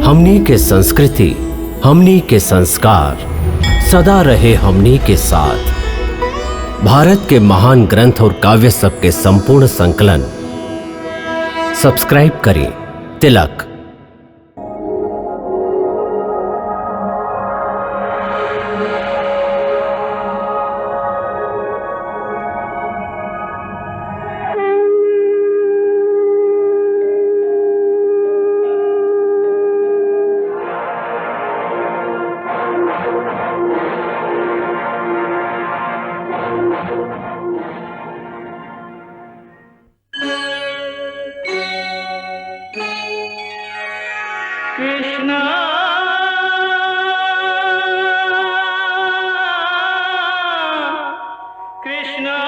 हमनी के संस्कृति, हमनी के संस्कार सदा रहे हमनी के साथ। भारत के महान ग्रंथ और काव्य सब के संपूर्ण संकलन सब्सक्राइब करें तिलक। कृष्णा कृष्णा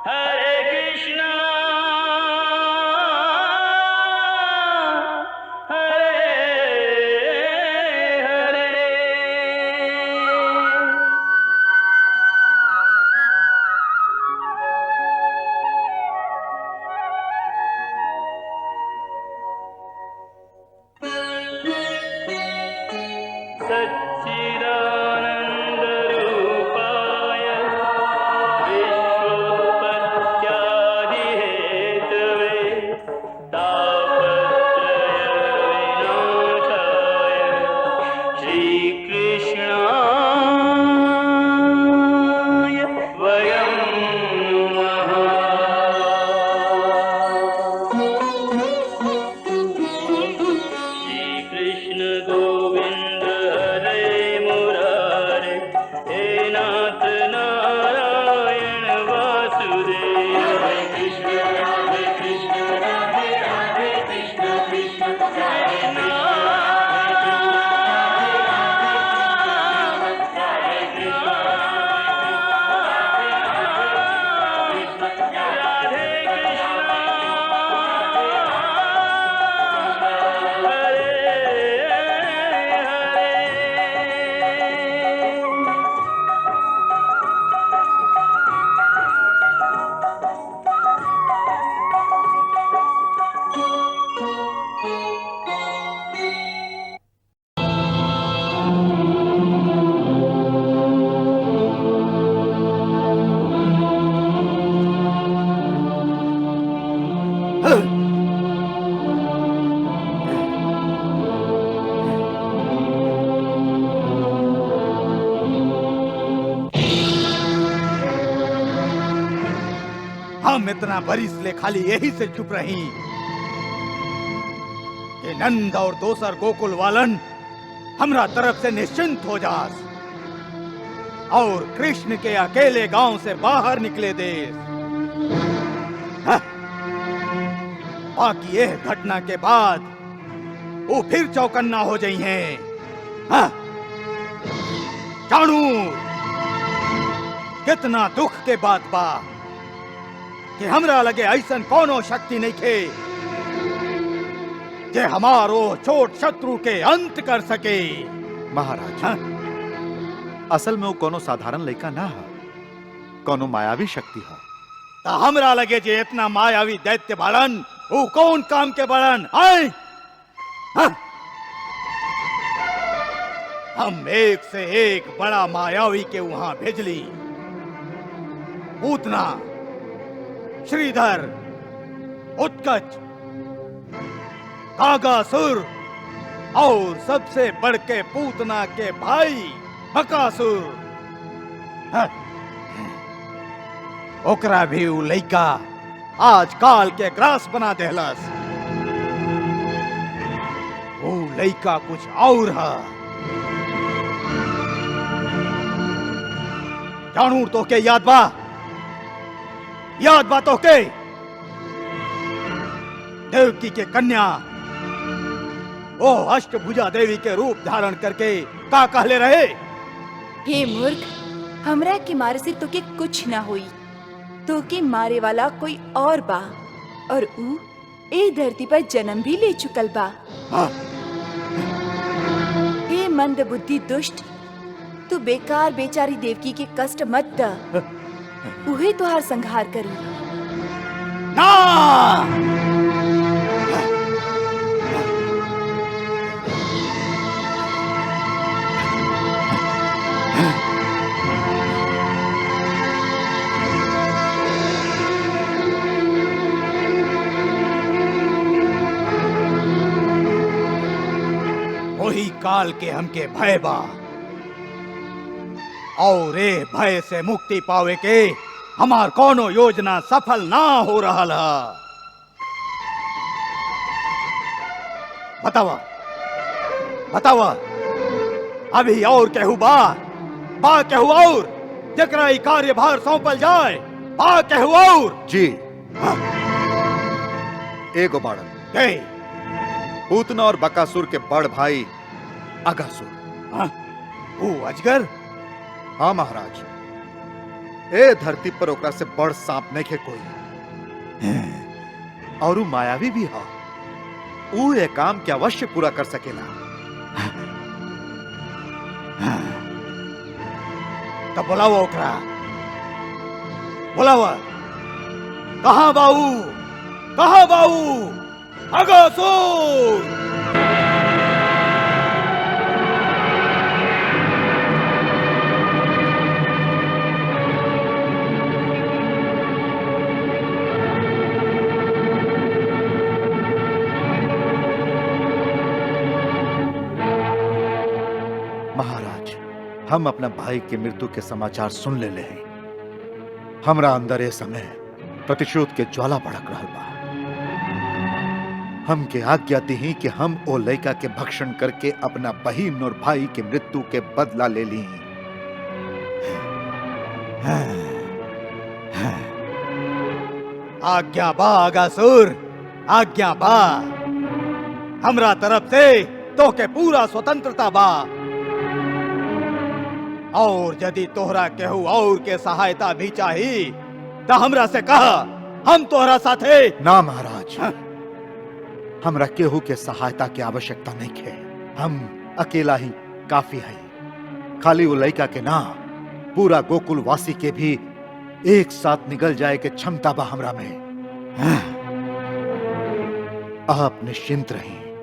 हरे कृष्णा हरे हरे। सच्चिदानन्दरूपाय विश्वोत्पत्त्यादिहेतवे तापत्रयविनाशाय श्रीकृष्णाय वयं नमः। श्रीकृष्ण गोविंद हरे मुरारे, हे नाथ नारायण वासुदेव। हरे कृष्ण राधे राधे कृष्ण कृष्ण कृष्ण हम इतना बरिस ले खाली यही से चुप रही कि नंद और दोसर गोकुल वालन हमरा तरफ से निश्चिंत हो जास और कृष्ण के अकेले गांव से बाहर निकले दे। बाकी यह घटना के बाद वो फिर चौकन्ना हो जाई हैं। जानू कितना दुख के बात बा कि हमरा लगे ऐसन कोनो शक्ति नहीं खे जे हमारो छोट शत्रु के अंत कर सके। महाराज, असल में वो कोनो साधारण लड़का ना है, कोनो मायावी शक्ति है। ता हमरा लगे जे इतना मायावी दैत्य बाड़न, वो कौन काम के बाड़न आए? हम एक से एक बड़ा मायावी के वहां भेजली। पूतना, श्रीधर, उत्कच, कागासुर और सबसे बढ़ के पूतना के भाई बकासुर। ओकरा भी उ लइका आज काल के ग्रास बना देहलस। वो लइका कुछ और है। जानू तो के याद बा? याद बातों के देवकी के कन्या वो अष्टभुजा देवी के रूप धारण करके का कहले रहे? हे मूर्ख, हमरा के मारे से तोके कुछ ना हुई। तोके मारे वाला कोई और बा और ऊ ए धरती पर जन्म भी ले चुकल बा। हे मंद बुद्धि दुष्ट, तू बेकार बेचारी देवकी के कष्ट मत द। उहे तुहार संहार करी। ना। वही काल के हमके भय बा और ए भय से मुक्ति पावे के हमार कोनो योजना सफल ना हो रहा है। बतावा बतावा, अभी और केहू बा केहू और जकरा ई कार्यभार सौंपल जाए, बा केहू और? जी एगो बाड़न के पूतना और बकासुर के बड़ भाई अगासुर। वो अजगर? हाँ महाराज, ए धरती पर ओकरा से बड़ सांप नहीं खे कोई, और ऊ मायावी भी हा। ऊ ए काम के अवश्य पूरा कर सकेला। तो बुलावा ओकरा, बुलावा। कहाँ बाऊ, कहाँ बाऊ? अगासुर! महाराज, हम अपना भाई के मृत्यु के समाचार सुन ले हैं। हमरा अंदर ए समय प्रतिशोध के ज्वाला भड़क रहल बा। हम के आज्ञा दी कि हम ओ लड़का के भक्षण करके अपना बहिन और भाई के मृत्यु के बदला ले ली। आज्ञा बा अगासुर, आज्ञा बा। हमरा तरफ से तो के पूरा स्वतंत्रता बा, और यदि तोहरा केहू और के सहायता भी चाहिए तो हमरा से कहा, हम तोहरा साथे। ना महाराज, हमरा केहू के सहायता की आवश्यकता नहीं है। हम अकेला ही काफी है। खाली वो लड़का के ना, पूरा गोकुल वासी के भी एक साथ निकल जाए के क्षमता बा हमरा में। आप निश्चिंत रहिए,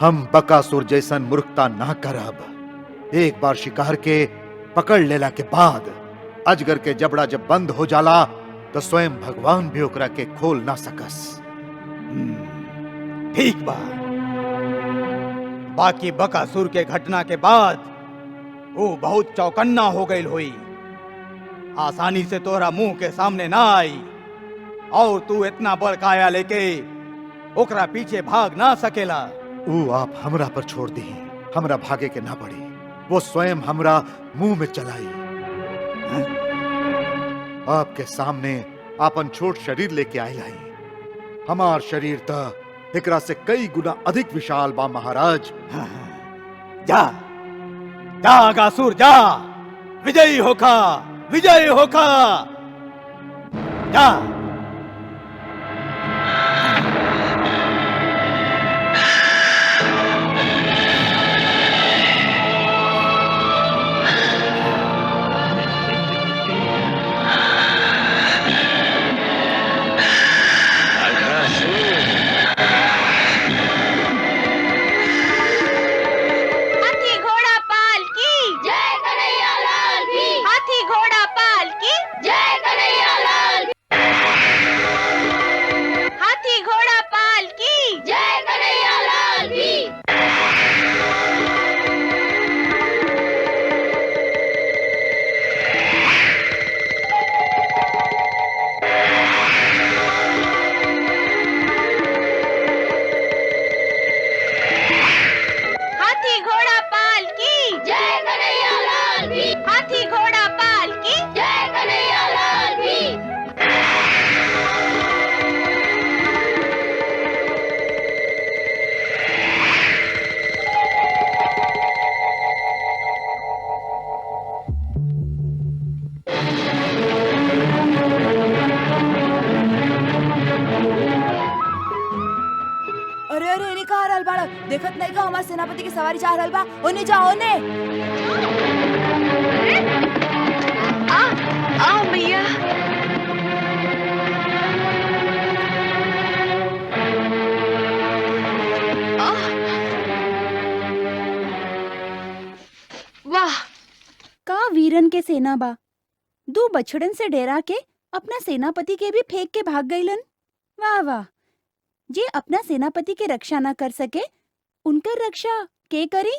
हम बकासुर जैसन मूर्खता ना करब। एक बार शिकार के पकड़ लेला के बाद अजगर के जबड़ा जब बंद हो जाला तो स्वयं भगवान भी ओकरा के खोल ना सकस। ठीक बा। बाकी बकासुर के घटना के बाद वो बहुत चौकन्ना हो गई हुई, आसानी से तोहरा मुंह के सामने ना आई, और तू इतना बड़ काया लेके ओकरा पीछे भाग ना सकेला। वो आप हमरा पर छोड़ दी, हमरा भागे के ना पड़ी। वो स्वयं हमरा मुंह में चलाई। आपके सामने आपन छोट शरीर लेके आई लाई। हमार शरीर तो एकरा से कई गुना अधिक विशाल बा महाराज। जा जा अगासुर, जा, विजयी होखा, विजयी होखा, जा। देखत नहीं का हमारे सेनापति की सवारी चाह रहल बा। ओने जाओ, ओने। आओ भैया। के सेना बा। 2 बछड़न से डेरा के अपना सेनापति के भी फेंक के भाग गईलन। वाह वाह, जे अपना सेनापति के रक्षा ना कर सके उनकर रक्षा के करी?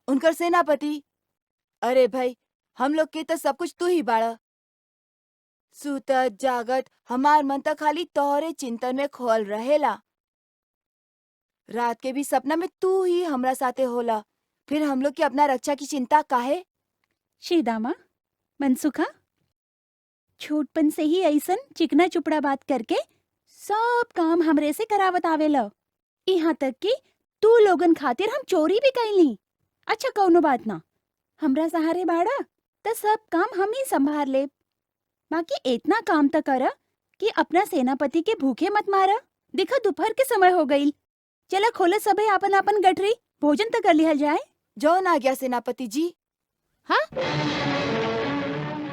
उनकर सेनापति। अरे भाई, हम लोग के तो सब कुछ तू ही बाड़ा। सूतत जागत हमार मन त खाली तोहरे चिंतन में खोल रहेला। रात के भी सपना में तू ही हमरा साथे होला, फिर हम लोग की अपना रक्षा की चिंता काहे? श्रीदामा, मनसुखा, छोटपन से ही ऐसन चिकना चुपड़ा बात करके सब काम हमरे से करावत आवेला। यहाँ तक कि तू लोगन खातिर हम चोरी भी कैली। अच्छा कौनो बात ना, हमरा सहारे बाड़ा त सब काम हम ही संभाल ले। बाकी इतना काम त करा कि अपना सेनापति के भूखे मत मारा। देखा दोपहर के समय हो गई, चला खोले सबे आपन आपन गठरी, भोजन त कर लिहल जाए। जौन आ गया सेनापति जी। हाँ?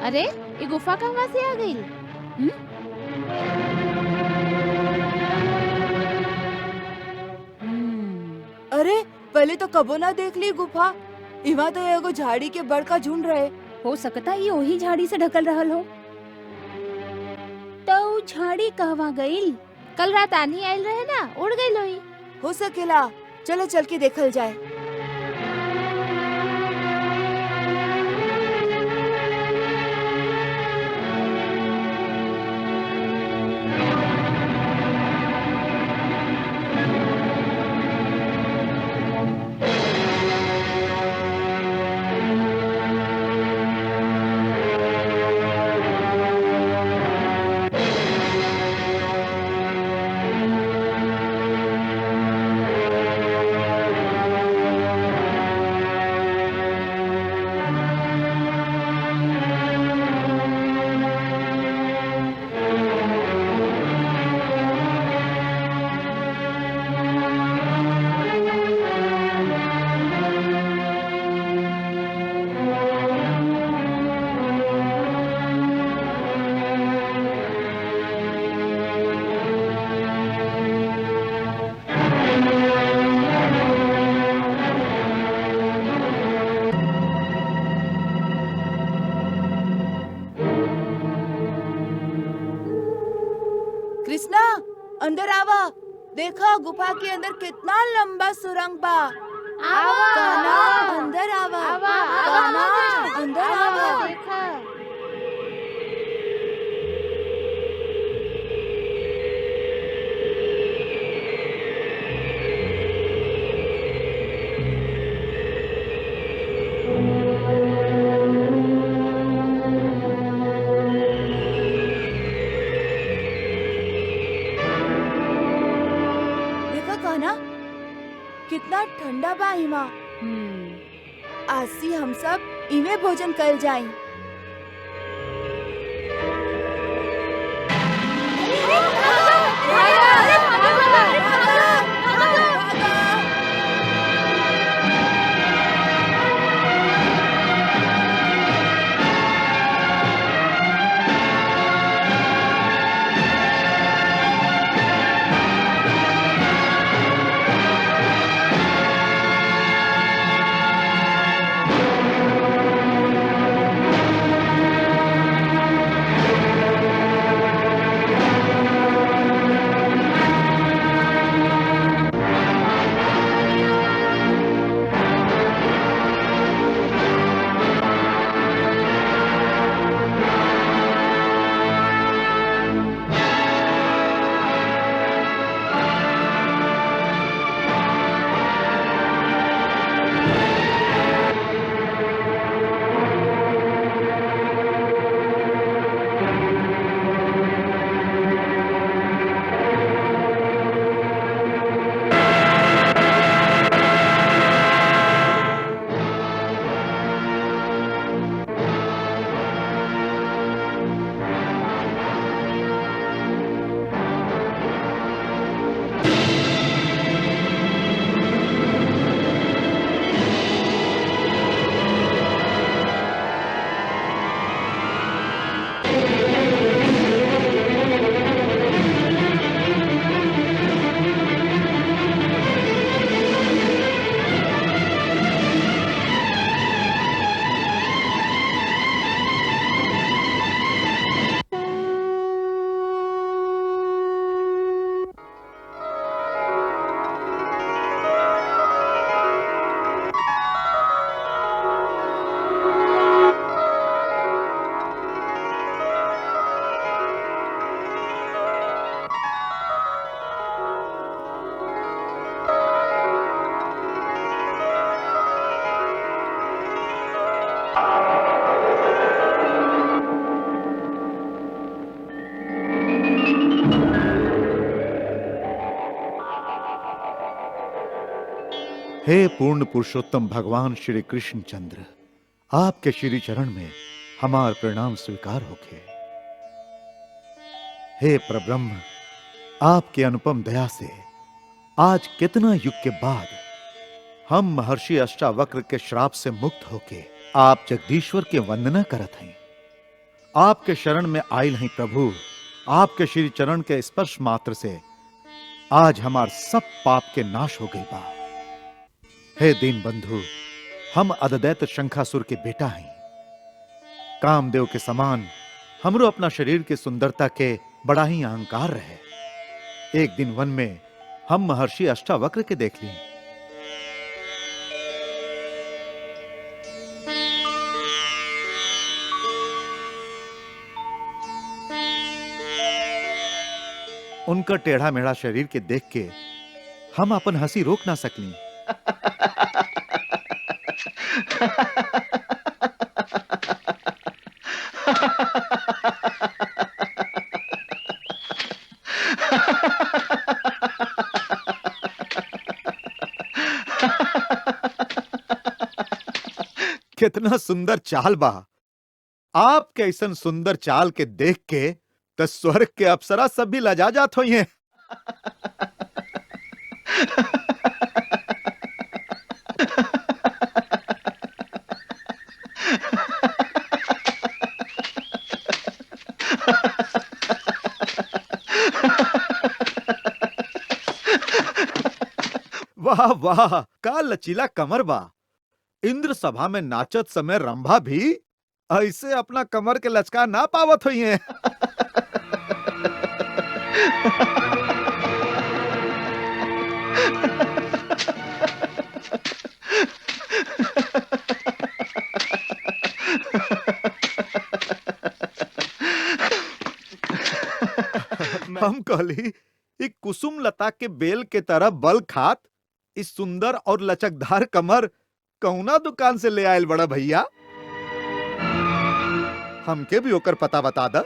अरे ये गुफा कहाँ से आ गई? अरे पहले तो कबो ना देख ली गुफा। इवा तो एगो झाड़ी के बड़का झुंड रहे। हो सकता ये वही झाड़ी से ढकल रहल हो। तो झाड़ी कहवा गई? कल रात आनी आयल रहे ना, उड़ गई लोही। हो सकेला, चलो चल के देखल जाए। कृष्णा, अंदर आवा। देखा गुफा के अंदर कितना लंबा सुरंग बा। कान्हा, अंदर आवा। कान्हा, अंदर आवा। देखा। देखा कान्हा, कितना ठंडा बा इमा। आज से हम सब इमे भोजन कर जाएं। हे पूर्ण पुरुषोत्तम भगवान श्री कृष्ण चंद्र, आपके श्री चरण में हमार प्रणाम स्वीकार होके। हे प्रब्रह्म, आपके अनुपम दया से आज कितना युग के बाद हम महर्षि अष्टावक्र के श्राप से मुक्त होके आप जगदीश्वर के वंदना करत हैं। आपके शरण में आयल हैं प्रभु। आपके श्री चरण के स्पर्श मात्र से आज हमार सब पाप के नाश हो गई बा। हे दीन बंधु, हम अद्वैत शंखासुर के बेटा हैं। कामदेव के समान हमरो अपना शरीर की सुंदरता के बड़ा ही अहंकार रहे। एक दिन वन में हम महर्षि अष्टावक्र के देख ली। उनका टेढ़ा मेढ़ा शरीर के देख के हम अपन हंसी रोक ना सकली। कितना सुंदर चाल बा। आप कैसन सुंदर चाल के देख के तो स्वर्ग के अप्सरा सब भी लजा जात हुई हैं। वाह वाह, का लचीला कमर बा। इंद्र सभा में नाचत समय रंभा भी ऐसे अपना कमर के लचका ना पावत हुई हैं। हम कहली एक कुसुम लता के बेल के तरह बल खात इस सुंदर और लचकदार कमर कौना दुकान से ले आयल बड़ा भैया? हमके भी ओकर पता बता दा।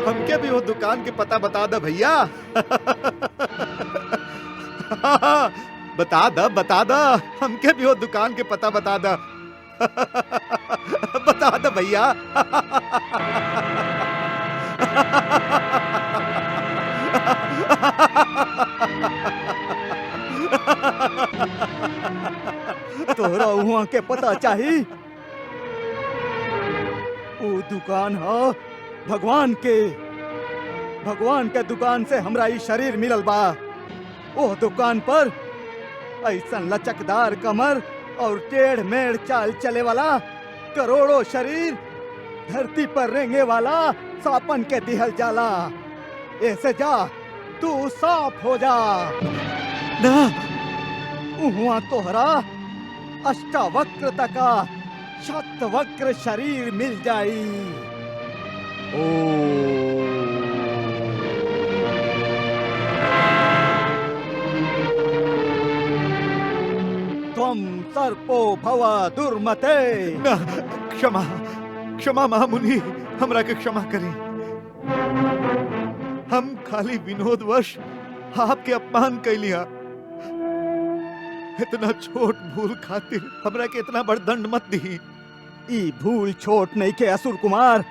हमके भी वो दुकान के पता बता दा भैया। बता दा, हमके भी वो दुकान के पता बता दा। बता दा भैया। तोरा वहां के पता चाही? वो दुकान है भगवान के दुकान से हमरा ई शरीर मिलल बा। वो दुकान पर ऐसा लचकदार कमर और टेढ़ मेढ़ चाल चले वाला करोड़ों शरीर धरती पर रेंगे वाला सापन के दिहल जाला। ऐसे जा, तू साफ हो जा। ना, वहां तोहरा अष्टावक्र का शतवक्र शरीर मिल जाई। त्वं सर्पो भव दुर्मते। ना, क्षमा क्षमा महामुनि, हमरा के क्षमा करी। हम खाली विनोदवश आपके अपमान कैलिया। इतना छोट भूल खातिर हमरा के इतना बड़ दंड मत दी। ई भूल छोट नहीं के असुर कुमार।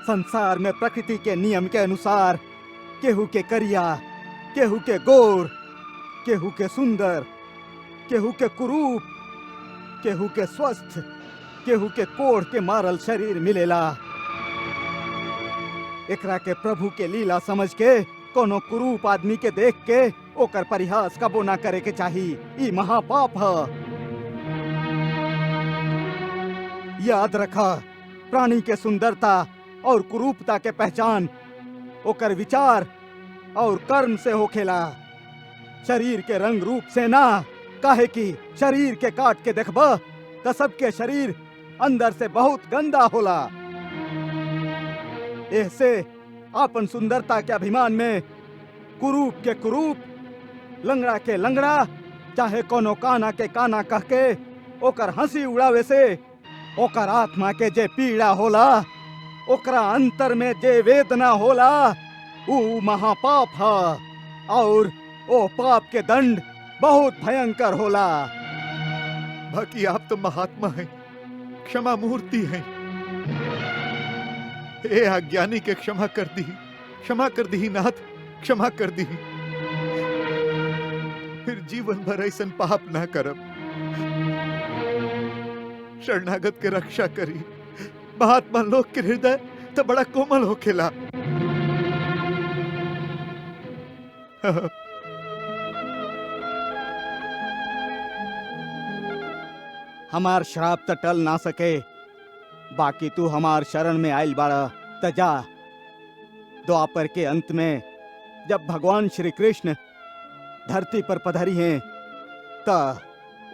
संसार में प्रकृति के नियम के अनुसार केहू के करिया, केहू के गोर, केहू के सुंदर, केहू के कुरूप, केहू के स्वस्थ, केहू के कोढ़ के मारल शरीर मिलेला। एकरा के प्रभु के लीला समझ के कोनो कुरूप आदमी के देख के ओकर परिहास कबो ना करे के चाही। ई महापाप है। याद रखा, प्राणी के सुंदरता और कुरूपता के पहचान ओकर विचार और कर्म से होखेला, शरीर के रंग रूप से ना। काहे कि शरीर के काट के देखबा त सबके शरीर अंदर से बहुत गंदा होला। ऐसे आपन सुंदरता के अभिमान में कुरूप के कुरूप लंगड़ा के लंगड़ा चाहे कोनो काना के काना कह के ओकर हंसी उड़ावे से ओकर आत्मा के जे पीड़ा होला, ओकरा अंतर में जे वेदना होला, ऊ महापाप है और ओ पाप के दंड बहुत भयंकर होला। बाकी आप तो महात्मा हैं, क्षमा मूर्ति हैं। हे अज्ञानी के क्षमा कर दी नाथ, क्षमा कर दी। फिर जीवन भर ऐसा पाप ना करब। शरणागत के रक्षा करी। महात्मा लोग के हृदय तो बड़ा कोमल होखेला। हमार श्राप त टल ना सके, बाकी तू हमार शरण में आयल बाड़ा त जा। द्वापर के अंत में जब भगवान श्री कृष्ण धरती पर पधारी हैं त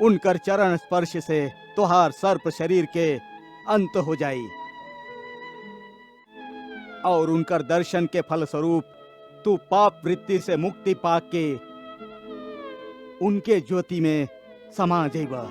उनकर चरण स्पर्श से तुहार सर्प शरीर के अंत हो जाई और उनकर दर्शन के फलस्वरूप तू पाप वृत्ति से मुक्ति पाके के उनके ज्योति में समा जाइबा।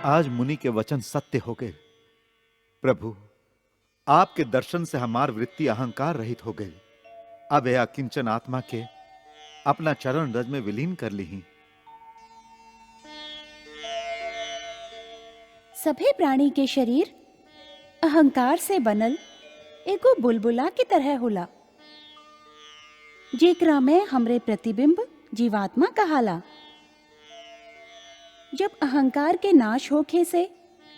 आज मुनि के वचन सत्य हो गए। प्रभु, आपके दर्शन से हमार वृत्ति अहंकार रहित हो गई। अब यह किंचन आत्मा के अपना चरण रज में विलीन कर ली। सभे प्राणी के शरीर अहंकार से बनल एगो बुलबुला की तरह होला, जेकरा में हमरे प्रतिबिंब जीवात्मा कहाला। जब अहंकार के नाश होखे से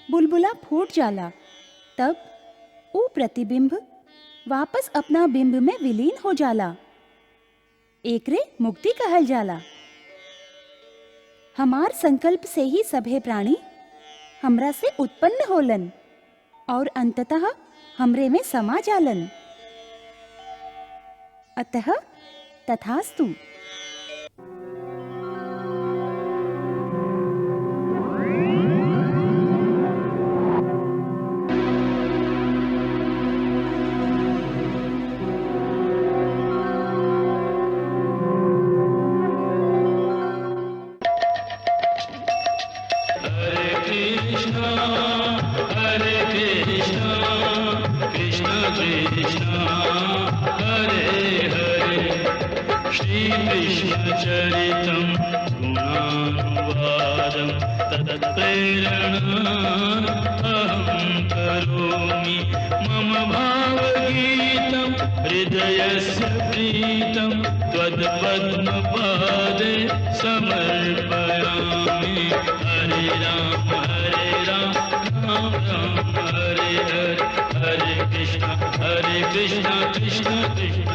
बुलबुला फूट जाला, तब वो प्रतिबिंब वापस अपना बिंब में विलीन हो जाला। एकरे मुक्ति कहल जाला। हमार संकल्प से ही सभे प्राणी हमरा से उत्पन्न होलन और अंततः हमरे में समा जालन। अतः तथास्तु। श्रीकृष्णचरितं गुणानुवादं तत्प्रेरणा अहं करोमि। मम भावगीतं हृदयस्य प्रीतं त्वत्पद्मपादे समर्पयामि। हरे राम राम राम हरे हरे, हरे कृष्ण कृष्ण कृष्ण